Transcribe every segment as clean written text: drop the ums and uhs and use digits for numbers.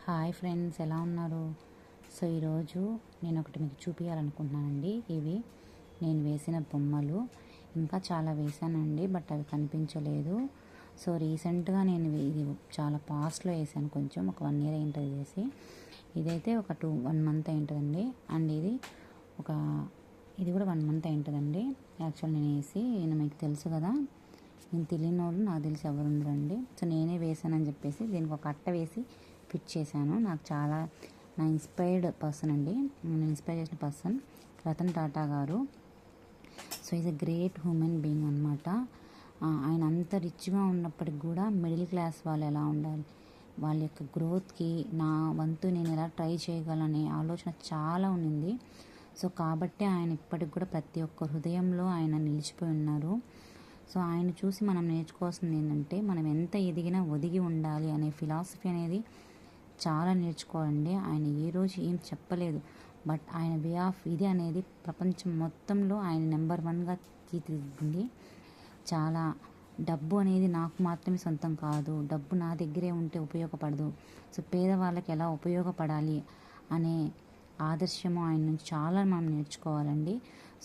Hi friends, ఎలా ఉన్నారు? So ఈరోజు నేను ఒకటి మీకు చూపించాలనుకుంటున్నానండి. ఇవి నేను వేసిన బొమ్మలు. ఇంకా చాలా వేసానండి, బట్ అవి కనిపించలేదు. సో రీసెంట్గా నేను ఇది చాలా పాస్ట్లో వేసాను, కొంచెం ఒక 1 year అయింటుంది వేసి. ఇదైతే ఒక 1 month అయింటుందండి. అండ్ ఇది కూడా 1 month అయింటుందండి. యాక్చువల్ నేను వేసి, మీకు తెలుసు కదా, నేను తెలియని వాళ్ళు నాకు తెలిసి ఎవరు ఉండరండి. సో నేనే వేసానని చెప్పేసి దీనికి ఒక అట్ట వేసి ఫిట్ చేశాను. నాకు చాలా ఇన్స్పైర్డ్ పర్సన్ అండి. నేను ఇన్స్పైర్ చేసిన పర్సన్ రతన్ టాటా గారు. So is a great human being అనమాట. ఆయన అంత రిచ్గా ఉన్నప్పటికి కూడా మిడిల్ క్లాస్ వాళ్ళు ఎలా ఉండాలి, వాళ్ళ యొక్క గ్రోత్కి నా వంతు నేను ఎలా ట్రై చేయగలనే ఆలోచన చాలా ఉండింది. సో కాబట్టి ఆయన ఇప్పటికి కూడా ప్రతి ఒక్క హృదయంలో ఆయన నిలిచిపోయి ఉన్నారు. సో ఆయన చూసి మనం నేర్చుకోవాల్సింది ఏంటంటే, మనం ఎంత ఎదిగినా ఒదిగి ఉండాలి అనే ఫిలాసఫీ అనేది చాలా నేర్చుకోవాలండి. ఆయన ఏ రోజు ఏం చెప్పలేదు, బట్ ఆయన వే ఆఫ్ ఇది అనేది ప్రపంచం మొత్తంలో ఆయన నెంబర్ 1గా తీర్చిదిద్దింది. చాలా డబ్బు అనేది నాకు మాత్రమే సొంతం కాదు, డబ్బు నా దగ్గరే ఉంటే ఉపయోగపడదు. సో పేదవాళ్ళకి ఎలా ఉపయోగపడాలి అనే ఆదర్శము ఆయన నుంచి చాలా మనం నేర్చుకోవాలండి.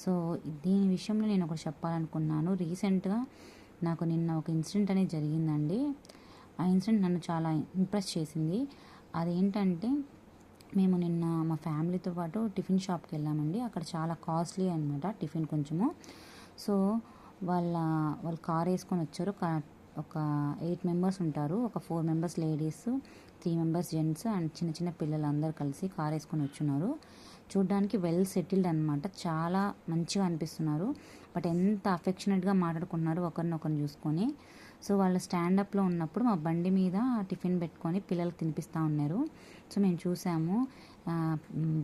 సో దీని విషయంలో నేను ఒకటి చెప్పాలనుకున్నాను. రీసెంట్గా నాకు నిన్న ఒక ఇన్సిడెంట్ అనేది జరిగిందండి. ఆ ఇన్సిడెంట్ నన్ను చాలా ఇంప్రెస్ చేసింది. అదేంటంటే, మేము నిన్న మా ఫ్యామిలీతో పాటు టిఫిన్ షాప్కి వెళ్ళామండి. అక్కడ చాలా కాస్ట్లీ అనమాట టిఫిన్ కొంచెము. సో వాళ్ళు కార్ వేసుకొని వచ్చారు. ఒక 8 members ఉంటారు. ఒక 4 members ladies, 3 members gents and చిన్న చిన్న పిల్లలు అందరు కలిసి కార్ వేసుకొని వచ్చున్నారు. చూడ్డానికి వెల్ సెటిల్డ్ అనమాట. చాలా మంచిగా అనిపిస్తున్నారు. బట్ ఎంత అఫెక్షనేట్గా మాట్లాడుకున్నారు ఒకరినొకరిని చూసుకొని. సో వాళ్ళు స్టాండప్లో ఉన్నప్పుడు మా బండి మీద టిఫిన్ పెట్టుకొని పిల్లలకు తినిపిస్తూ ఉన్నారు. సో మేము చూసాము.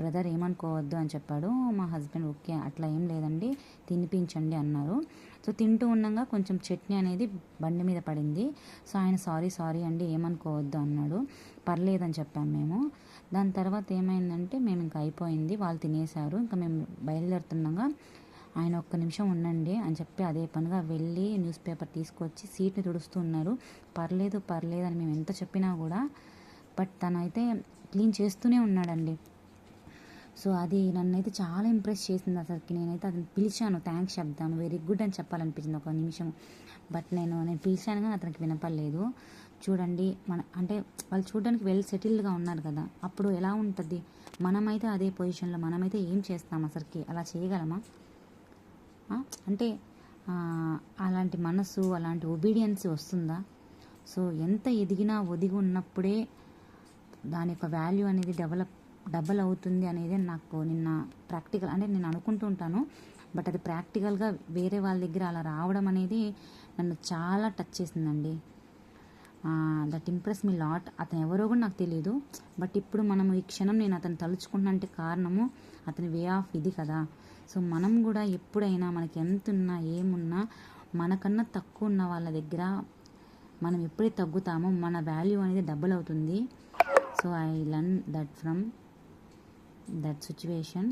బ్రదర్ ఏమనుకోవద్దు అని చెప్పాడు. మా హస్బెండ్ ఓకే, అట్లా ఏం లేదండి, తినిపించండి అన్నారు. సో తింటూ ఉండగా కొంచెం చట్నీ అనేది బండి మీద పడింది. సో ఆయన సారీ అండి, ఏమనుకోవద్దు అన్నాడు. పర్లేదని చెప్పాము మేము. దాని తర్వాత ఏమైందంటే, మేము ఇంకా అయిపోయింది, వాళ్ళు తినేశారు. ఇంకా మేము బయలుదేరుతుండగా ఆయన ఒక్క నిమిషం ఉండండి అని చెప్పి అదే పనిగా వెళ్ళి న్యూస్ పేపర్ తీసుకొచ్చి సీట్ని తుడుస్తూ ఉన్నారు. పర్లేదు అని మేము ఎంత చెప్పినా కూడా, బట్ తనైతే క్లీన్ చేస్తూనే ఉన్నాడండి. సో అది నన్నైతే చాలా ఇంప్రెస్ చేసింది. అసలుకి నేనైతే అతను పిలిచాను, థ్యాంక్స్ చెప్దాను, వెరీ గుడ్ అని చెప్పాలనిపించింది ఒక నిమిషం. బట్ నేను పిలిచాను కానీ అతనికి వినపడలేదు. చూడండి, అంటే వాళ్ళు చూడడానికి వెల్ సెటిల్డ్గా ఉన్నారు కదా, అప్పుడు ఎలా ఉంటుంది? మనమైతే అదే పొజిషన్లో మనమైతే ఏం చేస్తాం? అసలుకి అలా చేయగలమా? అంటే అలాంటి మనసు, అలాంటి ఒబీడియన్స్ వస్తుందా? సో ఎంత ఎదిగినా ఒదిగి ఉన్నప్పుడే దాని యొక్క వాల్యూ అనేది డబల్ అవుతుంది అనేది నాకు నిన్న ప్రాక్టికల్, అంటే నేను అనుకుంటూ ఉంటాను, బట్ అది ప్రాక్టికల్గా వేరే వాళ్ళ దగ్గర అలా రావడం అనేది నన్ను చాలా టచ్ చేసిందండి. That impress me lot. అతను ఎవరో కూడా నాకు తెలియదు, బట్ ఇప్పుడు మనం ఈ క్షణం నేను అతను తలుచుకుంటున్నంటే కారణము అతని వే ఆఫ్ ఇది కదా. సో మనం కూడా ఎప్పుడైనా మనకి ఎంత ఉన్నా ఏమున్నా మనకన్నా తక్కువ ఉన్న వాళ్ళ దగ్గర మనం ఎప్పుడైతే తగ్గుతామో మన వాల్యూ అనేది డబుల్ అవుతుంది. So I learn that from that situation.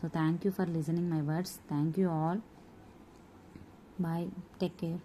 So thank you for listening my words. Thank you all. Bye, take care.